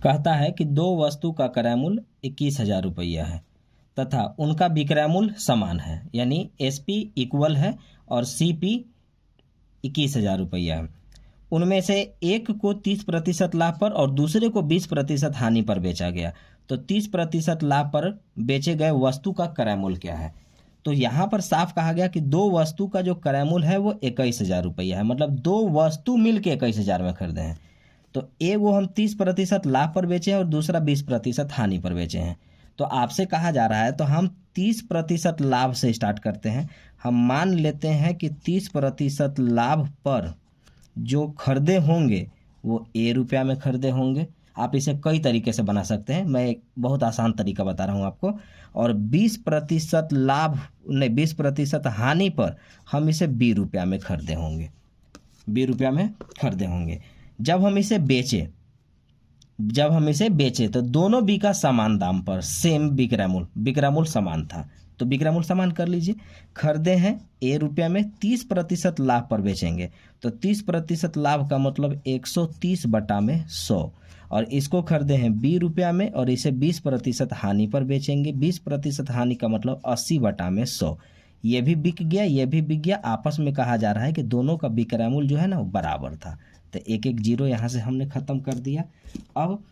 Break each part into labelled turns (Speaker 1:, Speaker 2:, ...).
Speaker 1: कहता है कि दो वस्तु का क्रय मूल्य 21,000 रुपया है तथा उनका विक्रय मूल्य समान है, यानी SP इक्वल है और CP 21,000 रुपया है। उनमें से एक को 30% लाभ पर और दूसरे को 20% हानि पर बेचा गया, तो 30% लाभ पर बेचे गए वस्तु का क्रय मूल्य क्या है। तो यहाँ पर साफ कहा गया कि दो वस्तु का जो क्रय मूल्य है वो 21,000 रुपया है, मतलब दो वस्तु मिल के 21,000 में खरीदे हैं। तो वो हम 30% लाभ पर बेचे हैं और दूसरा 20% हानि पर बेचे हैं। तो आपसे कहा जा रहा है, तो हम 30% लाभ से स्टार्ट करते हैं। हम मान लेते हैं कि 30% लाभ पर जो खरीदे होंगे वो रुपया में खरीदे होंगे। आप इसे कई तरीके से बना सकते हैं, मैं एक बहुत आसान तरीका बता रहा हूँ आपको। और 20% लाभ नहीं 20% हानि पर हम इसे रुपया में खरीदे होंगे, रुपया में खरीदे होंगे। जब हम इसे बेचे तो दोनों बिका समान दाम पर, सेम विक्रय मूल्य समान था, तो विक्रय मूल्य समान कर लीजिए। खरीदे हैं रुपया में, 30% लाभ पर बेचेंगे, तो 30% लाभ का मतलब 130/100, और इसको खरीदे हैं रुपया में और इसे 20% हानि पर बेचेंगे। 20% हानि का मतलब 80/100। ये भी बिक गया, ये भी बिक गया। आपस में कहा जा रहा है कि दोनों का विक्रय मूल्य जो है ना वो बराबर था, तो एक एक जीरो यहाँ से हमने ख़त्म कर दिया। अब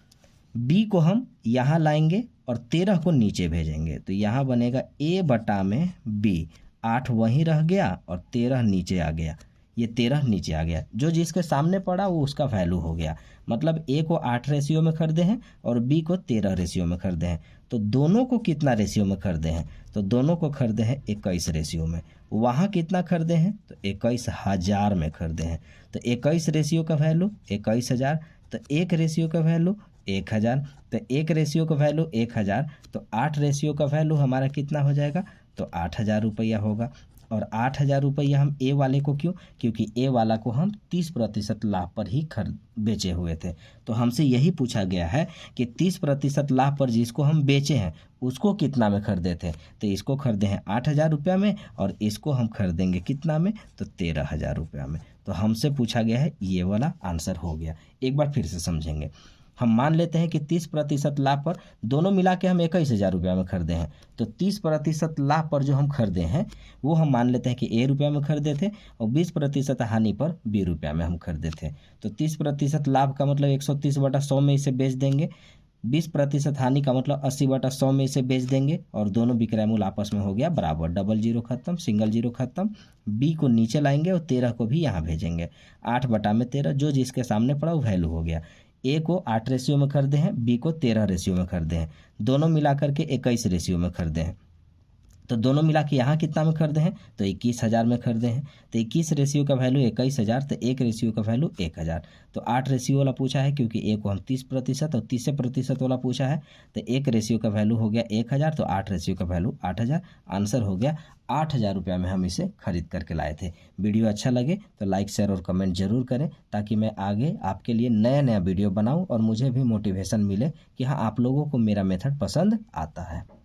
Speaker 1: B को हम यहाँ लाएंगे और 13 को नीचे भेजेंगे, तो यहाँ बनेगा A/B। 8 वहीं रह गया और 13 नीचे आ गया, ये 13 नीचे आ गया। जो जिसके सामने पड़ा वो उसका वैल्यू हो गया। मतलब A को 8 रेशियो में खरीदे हैं और B को 13 रेशियो में खरीदे हैं। तो दोनों को कितना रेशियो में खरीदे हैं, तो दोनों को खरीदे हैं 21 रेशियो में। वहाँ कितना खरीदे हैं, तो 21,000 में खरीदे हैं। तो 21 रेशियो का वैल्यू 21,000, तो एक रेशियो का वैल्यू 1,000, तो एक रेशियो का वैल्यू 1,000, तो 8 रेशियो का वैल्यू हमारा कितना हो जाएगा, तो 8,000 रुपया होगा। और 8,000 रुपया हम A वाले को क्योंकि A वाला को हम 30% लाभ पर ही बेचे हुए थे। तो हमसे यही पूछा गया है कि 30% लाभ पर जिसको हम बेचे हैं उसको कितना में खरीदे थे, तो इसको खरीदे हैं 8,000 रुपया में और इसको हम खरीदेंगे कितना में, तो 13,000 रुपया में। तो हमसे पूछा गया है, ये वाला आंसर हो गया। एक बार फिर से समझेंगे। हम मान लेते हैं कि 30% लाभ पर दोनों मिला के हम 21,000 रुपया में खरीदे हैं, तो 30% लाभ पर जो हम खरीदे हैं वो हम मान लेते हैं कि A रुपया में खरीदे थे और 20% हानि पर B रुपया में हम खरीदे थे। तो 30% लाभ का मतलब 130/100 में इसे बेच देंगे, 20% हानि का मतलब 80/100 में इसे बेच देंगे और दोनों विक्रय मूल्य आपस में हो गया बराबर। डबल जीरो खत्म, सिंगल जीरो खत्म। B को नीचे लाएंगे और 13 को भी यहाँ भेजेंगे। 8/13 जो जिसके सामने पड़ा वो वैल्यू हो गया। A को 8 रेशियो में खरीदे हैं, B को 13 रेशियो में खरीदे हैं, दोनों मिलाकर के 21 रेशियो में खरीदे हैं। तो दोनों मिला के यहाँ कितना में खरीदे हैं, तो 21,000 में खरीदे हैं। तो 21 रेशियो का वैल्यू 21,000, तो एक रेशियो का वैल्यू 1,000। तो 8 रेशियो वाला पूछा है क्योंकि A को हम 30% और 30% वाला पूछा है, तो एक रेशियो का वैल्यू हो गया 1,000, तो 8 रेशियो का वैल्यू 8,000। आंसर हो गया 8,000 रुपया में हम इसे खरीद करके लाए थे। वीडियो अच्छा लगे तो लाइक शेयर और कमेंट जरूर करें, ताकि मैं आगे आपके लिए नया नया वीडियो बनाऊं और मुझे भी मोटिवेशन मिले कि हाँ आप लोगों को मेरा मेथड पसंद आता है।